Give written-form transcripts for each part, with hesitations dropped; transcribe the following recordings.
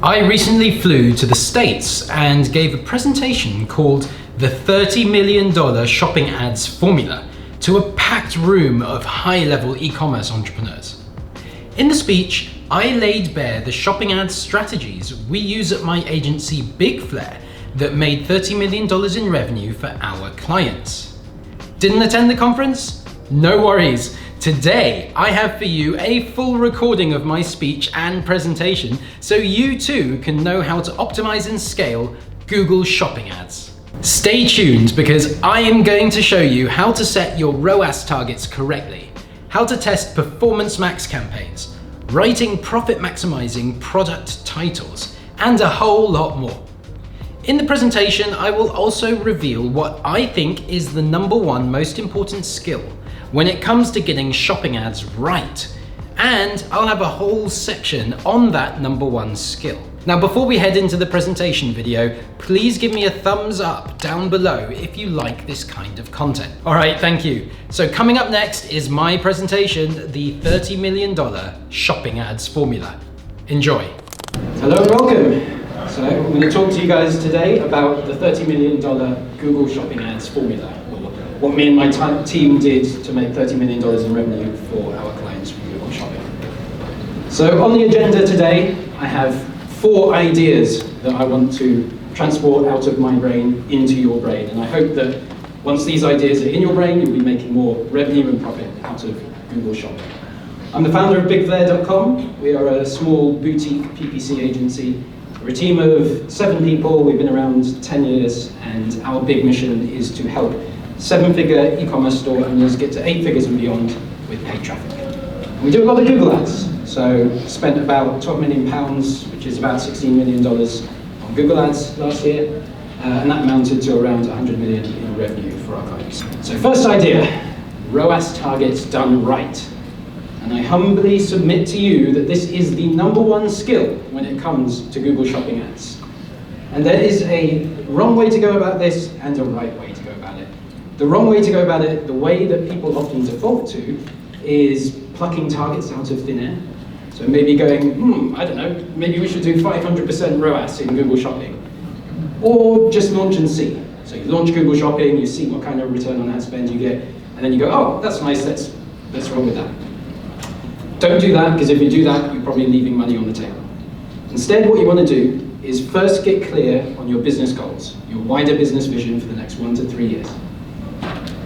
I recently flew to the States and gave a presentation called the $30 million shopping ads formula to a packed room of high-level e-commerce entrepreneurs. In the speech, I laid bare the shopping ads strategies we use at my agency Big Flare that made $30 million in revenue for our clients. Didn't attend the conference? No worries. Today, I have for you a full recording of my speech and presentation so you too can know how to optimize and scale Google shopping ads. Stay tuned because I am going to show you how to set your ROAS targets correctly, how to test performance max campaigns, writing profit maximizing product titles, and a whole lot more. In the presentation, I will also reveal what I think is the #1 most important skill when it comes to getting shopping ads right. And I'll have a whole section on that #1 skill. Now, before we head into the presentation video, please give me a thumbs up down below if you like this kind of content. All right, thank you. So coming up next is my presentation, the $30 million shopping ads formula. Enjoy. Hello and welcome. So I'm going to talk to you guys today about the $30 million Google shopping ads formula, or what me and my team did to make $30 million in revenue for our clients from Google Shopping. So on the agenda today, I have 4 ideas that I want to transport out of my brain into your brain. And I hope that once these ideas are in your brain, you'll be making more revenue and profit out of Google Shopping. I'm the founder of BigFlare.com. We are a small boutique PPC agency. We're a team of 7 people. We've been around 10 years, and our big mission is to help 7-figure e-commerce store owners get to 8 figures and beyond with paid traffic. And we do a lot of Google ads. So spent about £12 million, which is about $16 million on Google ads last year. And that amounted to around 100 million in revenue for our clients. So first idea, ROAS targets done right. And I humbly submit to you that this is the #1 skill when it comes to Google shopping ads. And there is a wrong way to go about this and a right way to go about it. The wrong way to go about it, the way that people often default to, is plucking targets out of thin air. So maybe going, I don't know, maybe we should do 500% ROAS in Google Shopping. Or just launch and see. So you launch Google Shopping, you see what kind of return on ad spend you get, and then you go, oh, that's nice, let's roll with that. Don't do that, because if you do that, you're probably leaving money on the table. Instead, what you want to do is first get clear on your business goals, your wider business vision for the next 1 to 3 years.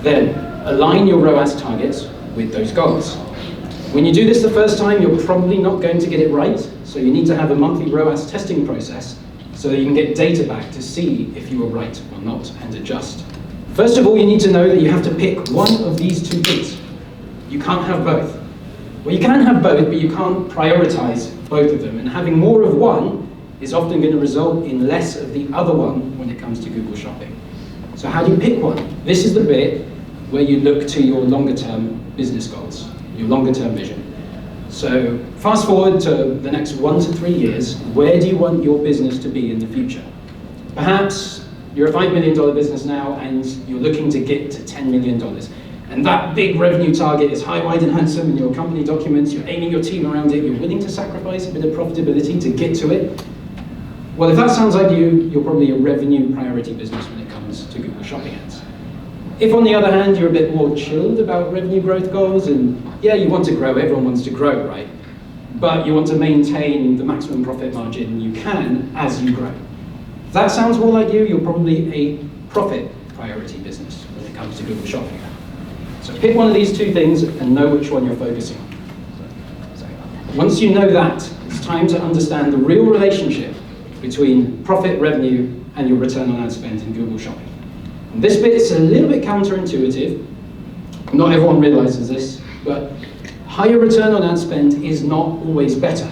Then, align your ROAS targets with those goals. When you do this the first time, you're probably not going to get it right, so you need to have a monthly ROAS testing process so that you can get data back to see if you were right or not and adjust. First of all, you need to know that you have to pick one of these 2 things. You can't have both. Well, you can have both, but you can't prioritize both of them, and having more of one is often going to result in less of the other one when it comes to Google Shopping. So how do you pick one? This is the bit where you look to your longer-term business goals, your longer-term vision. So fast forward to the next 1 to 3 years, where do you want your business to be in the future? Perhaps you're a $5 million business now and you're looking to get to $10 million. And that big revenue target is high, wide, and handsome in your company documents, you're aiming your team around it, you're willing to sacrifice a bit of profitability to get to it. Well, if that sounds like you, you're probably a revenue priority business when it comes to Google Shopping ads. If, on the other hand, you're a bit more chilled about revenue growth goals, and yeah, you want to grow, everyone wants to grow, right? But you want to maintain the maximum profit margin you can as you grow. If that sounds more like you, you're probably a profit priority business when it comes to Google Shopping. So pick one of these 2 things and know which one you're focusing on. So once you know that, it's time to understand the real relationship between profit, revenue, and your return on ad spend in Google Shopping. And this bit is a little bit counterintuitive. Not everyone realizes this, but higher return on ad spend is not always better.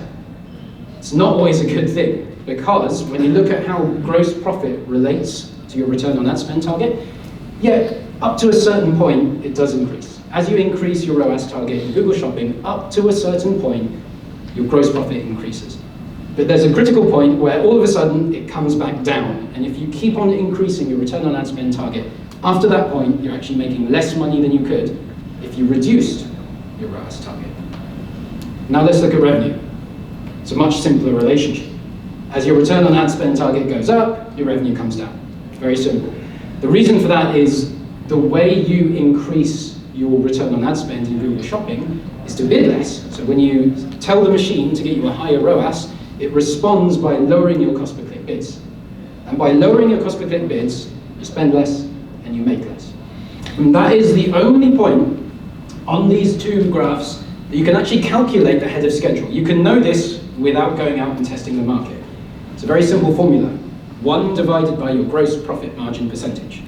It's not always a good thing, because when you look at how gross profit relates to your return on ad spend target, yeah, up to a certain point, it does increase. As you increase your ROAS target in Google Shopping, up to a certain point, your gross profit increases. But there's a critical point where all of a sudden it comes back down. And if you keep on increasing your return on ad spend target, after that point, you're actually making less money than you could if you reduced your ROAS target. Now let's look at revenue. It's a much simpler relationship. As your return on ad spend target goes up, your revenue comes down. Very simple. The reason for that is the way you increase your return on ad spend in Google Shopping is to bid less. So when you tell the machine to get you a higher ROAS, it responds by lowering your cost per click bids. And by lowering your cost per click bids, you spend less and you make less. And that is the only point on these two graphs that you can actually calculate ahead of schedule. You can know this without going out and testing the market. It's a very simple formula. 1 divided by your gross profit margin percentage.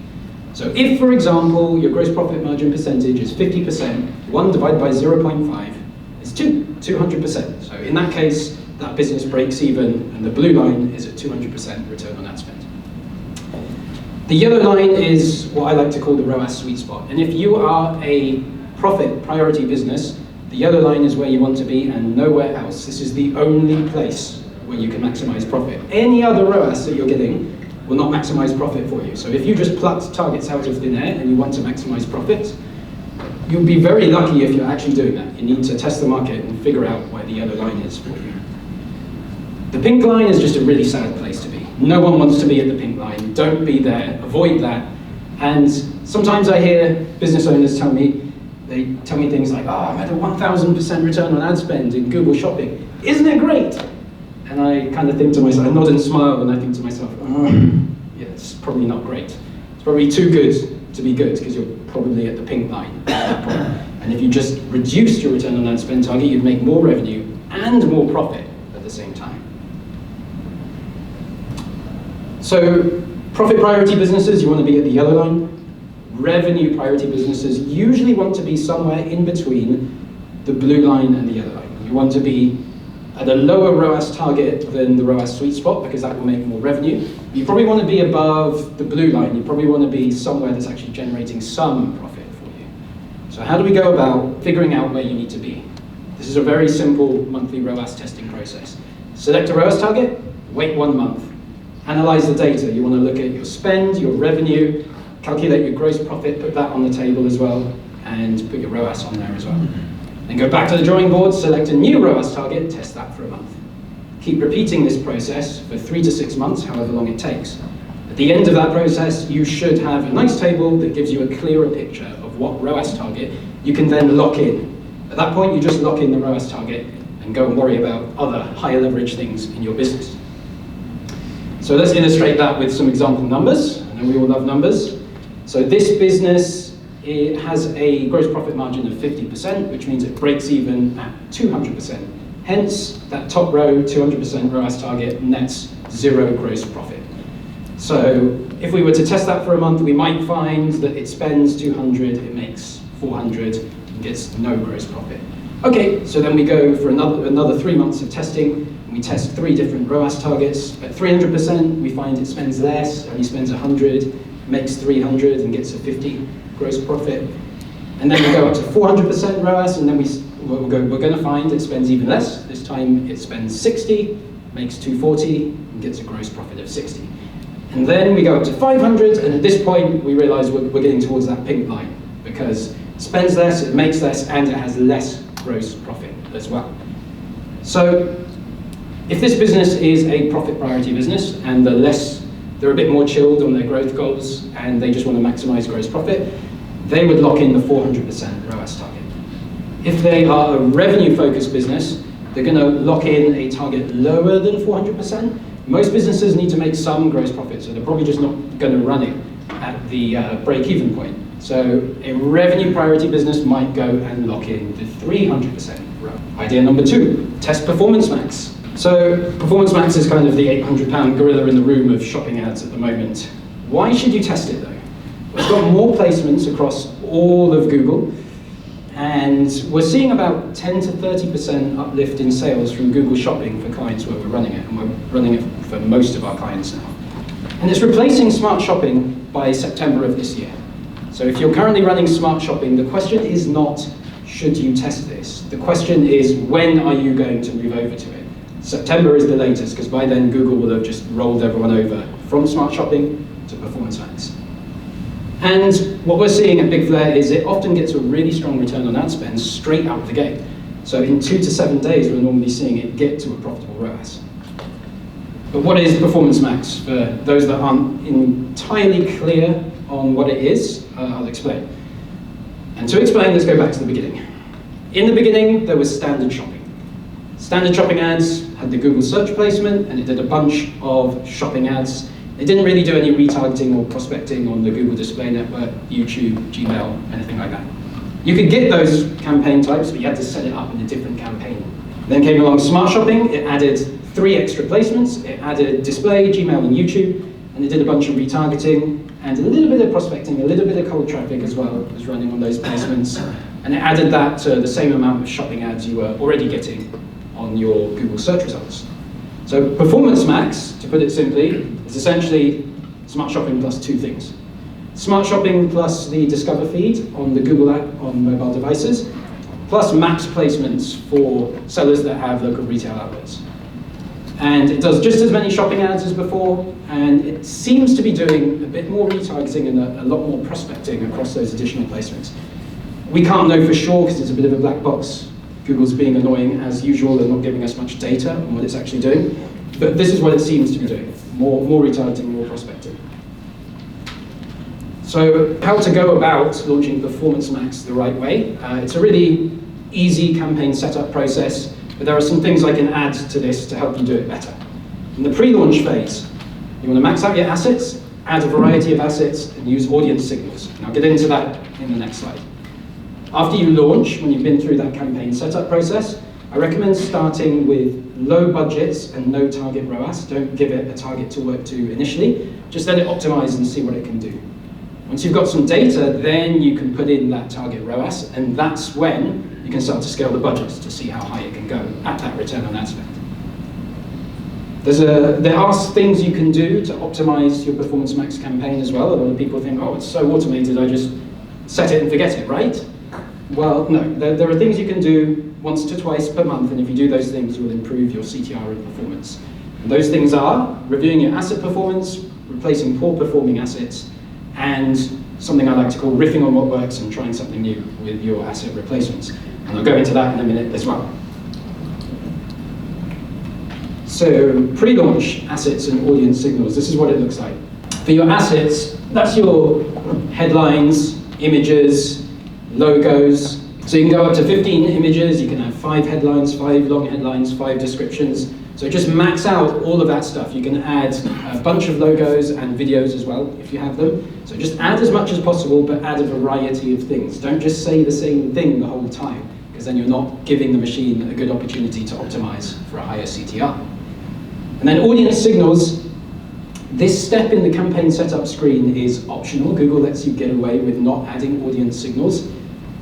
So if, for example, your gross profit margin percentage is 50%, 1 divided by 0.5 is 200%. So in that case, that business breaks even, and the blue line is at 200% return on ad spend. The yellow line is what I like to call the ROAS sweet spot. And if you are a profit priority business, the yellow line is where you want to be and nowhere else. This is the only place where you can maximize profit. Any other ROAS that you're getting will not maximize profit for you. So if you just plucked targets out of thin air and you want to maximize profits, you'll be very lucky if you're actually doing that. You need to test the market and figure out where the yellow line is for you. The pink line is just a really sad place to be. No one wants to be at the pink line. Don't be there, avoid that. And sometimes I hear business owners tell me things like, I'm at a 1,000% return on ad spend in Google Shopping. Isn't it great? And I kind of think to myself, I nod and smile, and I think to myself, yeah, it's probably not great. It's probably too good to be good, because you're probably at the pink line at that point. And if you just reduced your return on ad spend target, you'd make more revenue and more profit at the same time. So profit priority businesses, you want to be at the yellow line. Revenue priority businesses usually want to be somewhere in between the blue line and the yellow line. You want to be at a lower ROAS target than the ROAS sweet spot, because that will make more revenue. You probably want to be above the blue line. You probably want to be somewhere that's actually generating some profit for you. So how do we go about figuring out where you need to be? This is a very simple monthly ROAS testing process. Select a ROAS target, wait 1 month. Analyze the data. You want to look at your spend, your revenue, calculate your gross profit, put that on the table as well, and put your ROAS on there as well. Then go back to the drawing board, select a new ROAS target, test that for a month. Keep repeating this process for 3 to 6 months, however long it takes. At the end of that process, you should have a nice table that gives you a clearer picture of what ROAS target you can then lock in. At that point, you just lock in the ROAS target and go and worry about other higher leverage things in your business. So let's illustrate that with some example numbers. I know we all love numbers. So this business, it has a gross profit margin of 50%, which means it breaks even at 200%. Hence, that top row, 200% ROAS target, nets 0 gross profit. So if we were to test that for a month, we might find that it spends 200, it makes 400, and gets no gross profit. Okay, so then we go for another 3 months of testing, and we test 3 different ROAS targets. At 300%, we find it spends less, only spends 100, makes 300 and gets a 50 gross profit. And then we go up to 400% ROAS, and then we're going to find it spends even less. This time it spends 60, makes 240, and gets a gross profit of 60. And then we go up to 500, and at this point we realize we're getting towards that pink line, because it spends less, it makes less, and it has less gross profit as well. So if this business is a profit priority business, and they're a bit more chilled on their growth goals, and they just want to maximize gross profit, they would lock in the 400% ROAS target. If they are a revenue-focused business, they're going to lock in a target lower than 400%. Most businesses need to make some gross profit, so they're probably just not going to run it at the break-even point. So a revenue priority business might go and lock in the 300% ROAS. Idea number 2, test Performance Max. So Performance Max is kind of the 800-pound gorilla in the room of shopping ads at the moment. Why should you test it though? Well, it's got more placements across all of Google, and we're seeing about 10 to 30% uplift in sales from Google Shopping for clients where we're running it, and we're running it for most of our clients now. And it's replacing Smart Shopping by September of this year. So if you're currently running Smart Shopping, the question is not, should you test this? The question is, when are you going to move over to it? September is the latest, because by then Google will have just rolled everyone over from Smart Shopping to Performance Max. And what we're seeing at Big Flare is it often gets a really strong return on ad spend straight out of the gate. So in 2 to 7 days, we're normally seeing it get to a profitable ROAS. But what is Performance Max? For those that aren't entirely clear on what it is, I'll explain. And to explain, let's go back to the beginning. In the beginning, there was standard shopping. Standard shopping ads had the Google search placement, and it did a bunch of shopping ads. It didn't really do any retargeting or prospecting on the Google Display Network, YouTube, Gmail, anything like that. You could get those campaign types, but you had to set it up in a different campaign. Then came along Smart Shopping. It added 3 extra placements. It added display, Gmail, and YouTube, and it did a bunch of retargeting and a little bit of prospecting, a little bit of cold traffic as well was running on those placements. And it added that to the same amount of shopping ads you were already getting on your Google search results. So Performance Max, to put it simply, is essentially Smart Shopping plus 2 things. Smart Shopping plus the Discover feed on the Google app on mobile devices, plus max placements for sellers that have local retail outlets. And it does just as many shopping ads as before, and it seems to be doing a bit more retargeting and a lot more prospecting across those additional placements. We can't know for sure because it's a bit of a black box. Google's being annoying as usual and not giving us much data on what it's actually doing. But this is what it seems to be doing. More retargeting, more prospecting. So how to go about launching Performance Max the right way. It's a really easy campaign setup process, but there are some things I can add to this to help you do it better. In the pre-launch phase, you want to max out your assets, add a variety of assets, and use audience signals. And I'll get into that in the next slide. After you launch, when you've been through that campaign setup process, I recommend starting with low budgets and no target ROAS. Don't give it a target to work to initially. Just let it optimize and see what it can do. Once you've got some data, then you can put in that target ROAS, and that's when you can start to scale the budgets to see how high it can go at that return on ad spend. There are things you can do to optimize your Performance Max campaign as well. A lot of people think, oh, it's so automated, I just set it and forget it, right? Well, no, there are things you can do once to twice per month, and if you do those things, you will improve your CTR and performance. And those things are reviewing your asset performance, replacing poor performing assets, and something I like to call riffing on what works and trying something new with your asset replacements. And I'll go into that in a minute as well. So pre-launch assets and audience signals, this is what it looks like. For your assets, that's your headlines, images, logos. So you can go up to 15 images, you can have 5 headlines, 5 long headlines, 5 descriptions. So just max out all of that stuff. You can add a bunch of logos and videos as well, if you have them. So just add as much as possible, but add a variety of things. Don't just say the same thing the whole time, because then you're not giving the machine a good opportunity to optimize for a higher CTR. And then audience signals. This step in the campaign setup screen is optional. Google lets you get away with not adding audience signals,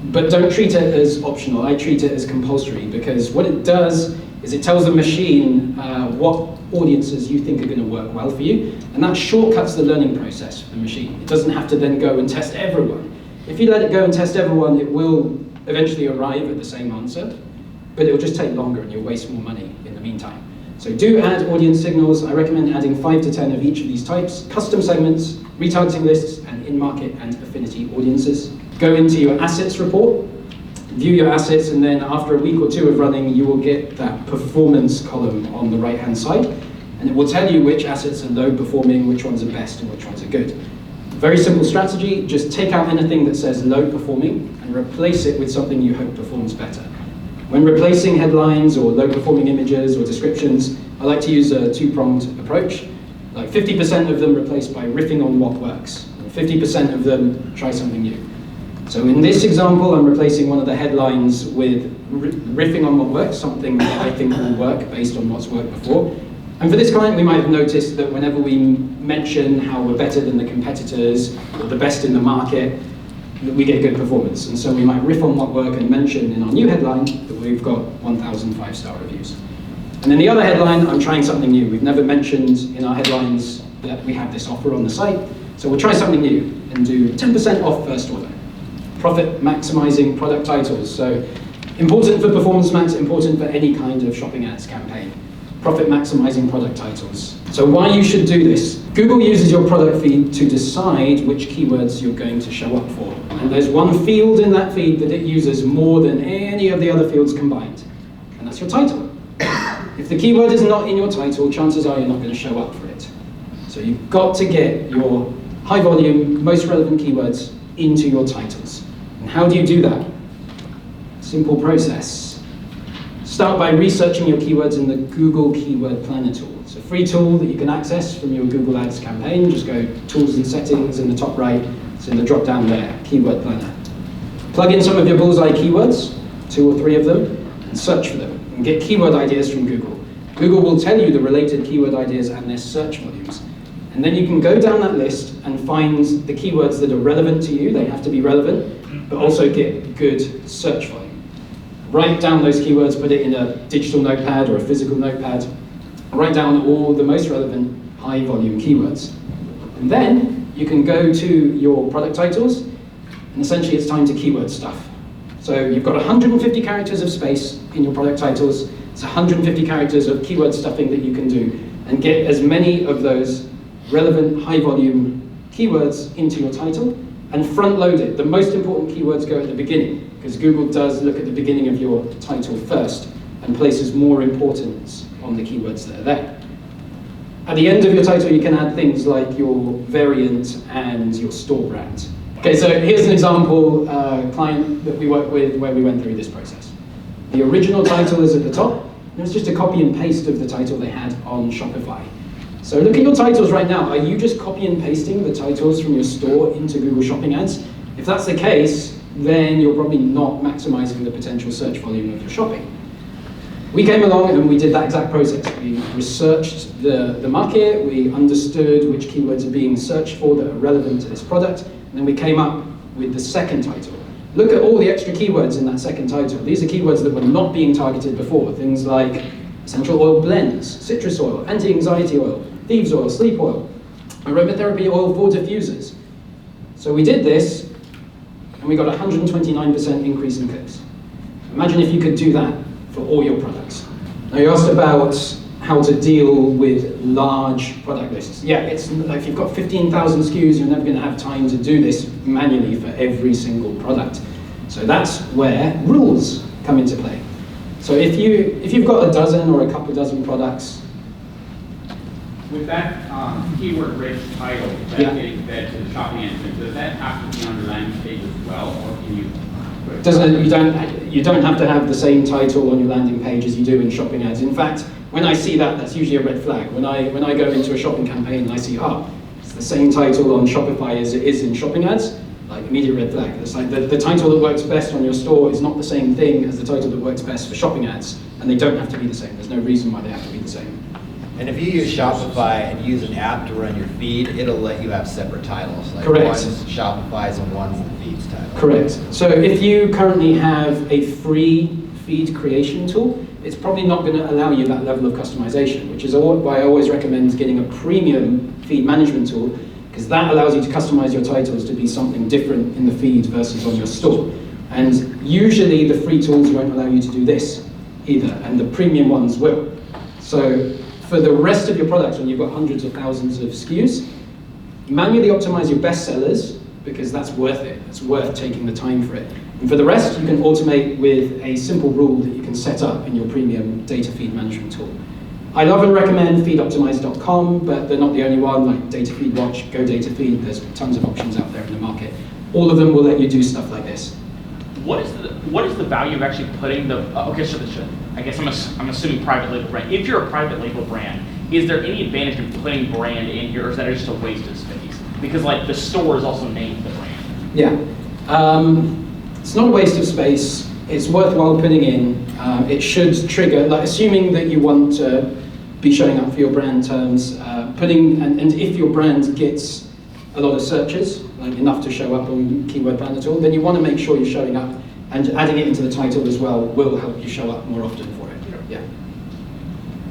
but don't treat it as optional. I treat it as compulsory, because what it does is it tells the machine what audiences you think are going to work well for you, and that shortcuts the learning process for the machine. It doesn't have to then go and test everyone. If you let it go and test everyone, it will eventually arrive at the same answer, but it will just take longer and you'll waste more money in the meantime. So do add audience signals. I recommend adding 5 to 10 of each of these types: custom segments, retargeting lists, and in-market and affinity audiences. Go into your assets report, view your assets, and then after a week or 2 of running, you will get that performance column on the right-hand side, and it will tell you which assets are low performing, which ones are best, and which ones are good. Very simple strategy: just take out anything that says low performing and replace it with something you hope performs better. When replacing headlines or low performing images or descriptions, I like to use a 2-pronged approach. Like 50% of them replaced by riffing on what works, and 50% of them try something new. So in this example, I'm replacing one of the headlines with riffing on what works, something that I think will work based on what's worked before. And for this client, we might have noticed that whenever we mention how we're better than the competitors or the best in the market, that we get good performance. And so we might riff on what worked and mention in our new headline that we've got 1,000 5-star reviews. And then the other headline, I'm trying something new. We've never mentioned in our headlines that we have this offer on the site. So we'll try something new and do 10% off first order. Profit maximizing product titles. So important for Performance Max, important for any kind of shopping ads campaign. Profit maximizing product titles. So why you should do this? Google uses your product feed to decide which keywords you're going to show up for. And there's one field in that feed that it uses more than any of the other fields combined. And that's your title. If the keyword is not in your title, chances are you're not going to show up for it. So you've got to get your high volume, most relevant keywords into your titles. And how do you do that? Simple process. Start by researching your keywords in the Google Keyword Planner tool. It's a free tool that you can access from your Google Ads campaign. Just go Tools and Settings in the top right. It's in the drop down there, Keyword Planner. Plug in some of your bullseye keywords, 2 or 3 of them, and search for them, and get keyword ideas from Google. Google will tell you the related keyword ideas and their search volumes. And then you can go down that list and find the keywords that are relevant to you. They have to be relevant, but also get good search volume. Write down those keywords, put it in a digital notepad or a physical notepad. Write down all the most relevant high volume keywords. And then you can go to your product titles, and essentially it's time to keyword stuff. So you've got 150 characters of space in your product titles. It's 150 characters of keyword stuffing that you can do, and get as many of those relevant high volume keywords into your title, and front load it. The most important keywords go at the beginning, because Google does look at the beginning of your title first and places more importance on the keywords that are there. At the end of your title, you can add things like your variant and your store brand. Okay, so here's an example client that we work with where we went through this process. The original title is at the top, and it's just a copy and paste of the title they had on Shopify. So look at your titles right now. Are you just copy and pasting the titles from your store into Google Shopping Ads? If that's the case, then you're probably not maximizing the potential search volume of your shopping. We came along and we did that exact process. We researched the market, we understood which keywords are being searched for that are relevant to this product, and then we came up with the second title. Look at all the extra keywords in that second title. These are keywords that were not being targeted before. Things like essential oil blends, citrus oil, anti-anxiety oil, thieves oil, sleep oil, aromatherapy oil for diffusers. So we did this, and we got a 129% increase in clicks. Imagine if you could do that for all your products. Now you asked about how to deal with large product lists. Yeah, it's like if you've got 15,000 SKUs, you're never going to have time to do this manually for every single product. So that's where rules come into play. So if you've got a dozen or a couple dozen products. With that keyword-rich title that's getting fed to the shopping engine, does that have to be on the landing page as well, or can you? You don't have to have the same title on your landing page as you do in shopping ads. In fact, when I see that, that's usually a red flag. When I go into a shopping campaign and I see, it's the same title on Shopify as it is in shopping ads, like immediate red flag. It's like the title that works best on your store is not the same thing as the title that works best for shopping ads, and they don't have to be the same. There's no reason why they have to be the same. And if you use Shopify and use an app to run your feed, it'll let you have separate titles. Like Correct. One's Shopify's and one's the feed's title. Correct. So if you currently have a free feed creation tool, it's probably not going to allow you that level of customization, which is why I always recommend getting a premium feed management tool, because that allows you to customize your titles to be something different in the feed versus on your store. And usually the free tools won't allow you to do this either, and the premium ones will. So for the rest of your products, when you've got hundreds of thousands of SKUs, manually optimize your best sellers, because that's worth it. It's worth taking the time for it. And for the rest, you can automate with a simple rule that you can set up in your premium data feed management tool. I love and recommend feedoptimize.com, but they're not the only one, like Data Feed Watch, Go Data Feed. There's tons of options out there in the market. All of them will let you do stuff like this. What is the value of actually putting the, I guess I'm assuming private label brand. If you're a private label brand, is there any advantage in putting brand in here, or is that just a waste of space? Because like the store is also named the brand. Yeah, it's not a waste of space. It's worthwhile putting in. It should trigger, like assuming that you want to be showing up for your brand terms, and if your brand gets a lot of searches, like enough to show up on Keyword Planner tool, then you want to make sure you're showing up, and adding it into the title as well will help you show up more often for it. Yeah.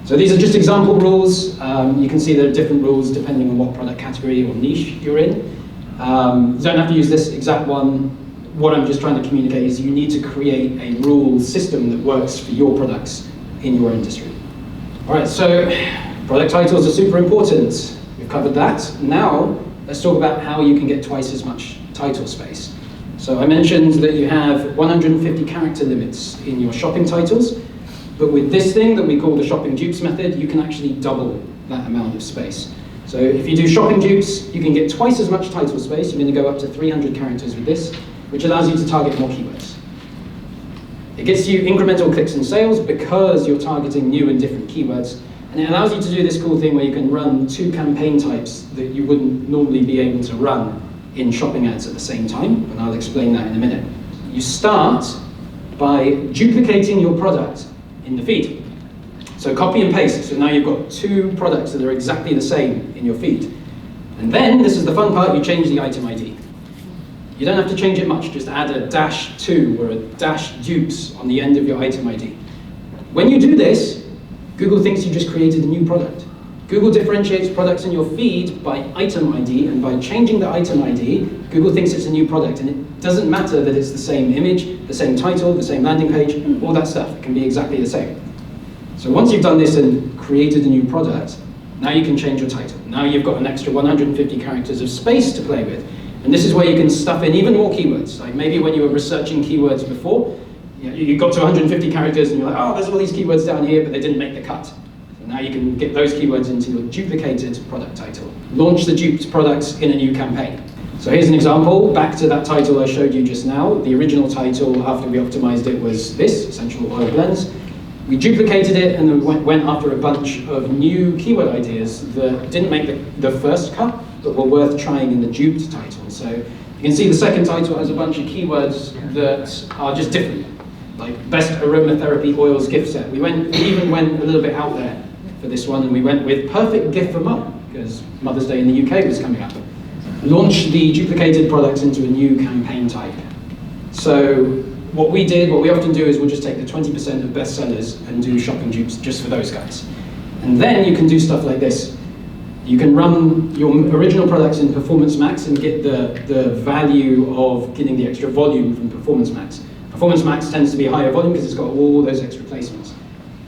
So these are just example rules. You can see there are different rules depending on what product category or niche you're in. You don't have to use this exact one. What I'm just trying to communicate is you need to create a rule system that works for your products in your industry. All right, so product titles are super important. We've covered that. Now, let's talk about how you can get twice as much title space. So I mentioned that you have 150 character limits in your shopping titles. But with this thing that we call the shopping dupes method, you can actually double that amount of space. So if you do shopping dupes, you can get twice as much title space. You're going to go up to 300 characters with this, which allows you to target more keywords. It gets you incremental clicks and sales because you're targeting new and different keywords. And it allows you to do this cool thing where you can run 2 campaign types that you wouldn't normally be able to run in shopping ads at the same time, and I'll explain that in a minute. You start by duplicating your product in the feed. So copy and paste, so now you've got 2 products that are exactly the same in your feed. And then, this is the fun part, you change the item ID. You don't have to change it much, just add a -2 or a -dupes on the end of your item ID. When you do this, Google thinks you just created a new product. Google differentiates products in your feed by item ID, and by changing the item ID, Google thinks it's a new product, and it doesn't matter that it's the same image, the same title, the same landing page, all that stuff. It can be exactly the same. So once you've done this and created a new product, now you can change your title. Now you've got an extra 150 characters of space to play with. And this is where you can stuff in even more keywords. Like maybe when you were researching keywords before, you got to 150 characters and you're like, oh, there's all these keywords down here, but they didn't make the cut. So now you can get those keywords into your duplicated product title. Launch the duped products in a new campaign. So here's an example. Back to that title I showed you just now. The original title after we optimized it was this, Essential Oil Blends. We duplicated it and then went after a bunch of new keyword ideas that didn't make the first cut, but were worth trying in the duped title. So you can see the second title has a bunch of keywords that are just different, like best aromatherapy oils gift set. We even went a little bit out there for this one, and we went with perfect gift for mum, because Mother's Day in the UK was coming up. Launch the duplicated products into a new campaign type. So what we often do is we'll just take the 20% of best sellers and do shopping dupes just for those guys. And then you can do stuff like this. You can run your original products in Performance Max and get the value of getting the extra volume from Performance Max. Performance Max tends to be higher volume because it's got all those extra placements.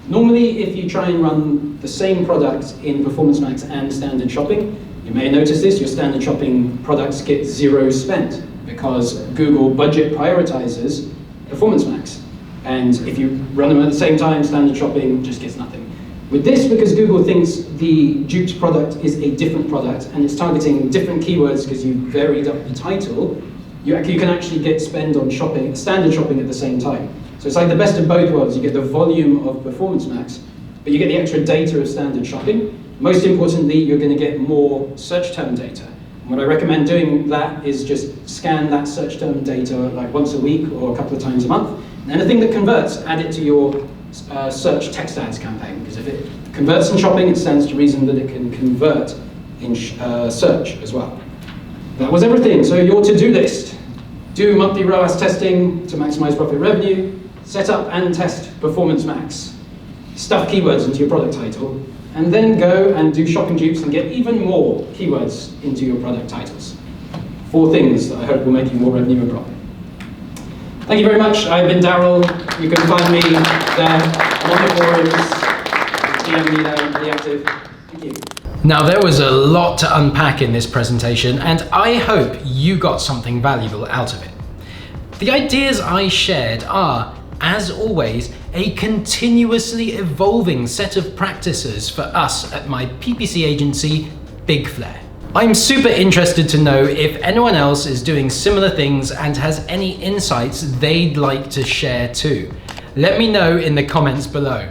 Normally, if you try and run the same product in Performance Max and Standard Shopping, you may notice this, your Standard Shopping products get 0 spent because Google budget prioritizes Performance Max. And if you run them at the same time, Standard Shopping just gets nothing. With this, because Google thinks the duped product is a different product and it's targeting different keywords because you varied up the title, you can actually get spend on shopping, Standard Shopping at the same time. So it's like the best of both worlds. You get the volume of Performance Max, but you get the extra data of Standard Shopping. Most importantly, you're going to get more search term data. And what I recommend doing that is just scan that search term data like once a week or a couple of times a month. And anything that converts, add it to your search text ads campaign, because if it converts in shopping, it stands to reason that it can convert in search as well. That was everything. So your to-do list. Do monthly ROAS testing to maximize profit revenue. Set up and test Performance Max. Stuff keywords into your product title. And then go and do shopping dupes and get even more keywords into your product titles. 4 things that I hope will make you more revenue and profit. Thank you very much. I've been Daryl. You can find me there on the forums. DM me there, I'm pretty active. Thank you. Now, there was a lot to unpack in this presentation, and I hope you got something valuable out of it. The ideas I shared are, as always, a continuously evolving set of practices for us at my PPC agency, Big Flare. I'm super interested to know if anyone else is doing similar things and has any insights they'd like to share too. Let me know in the comments below.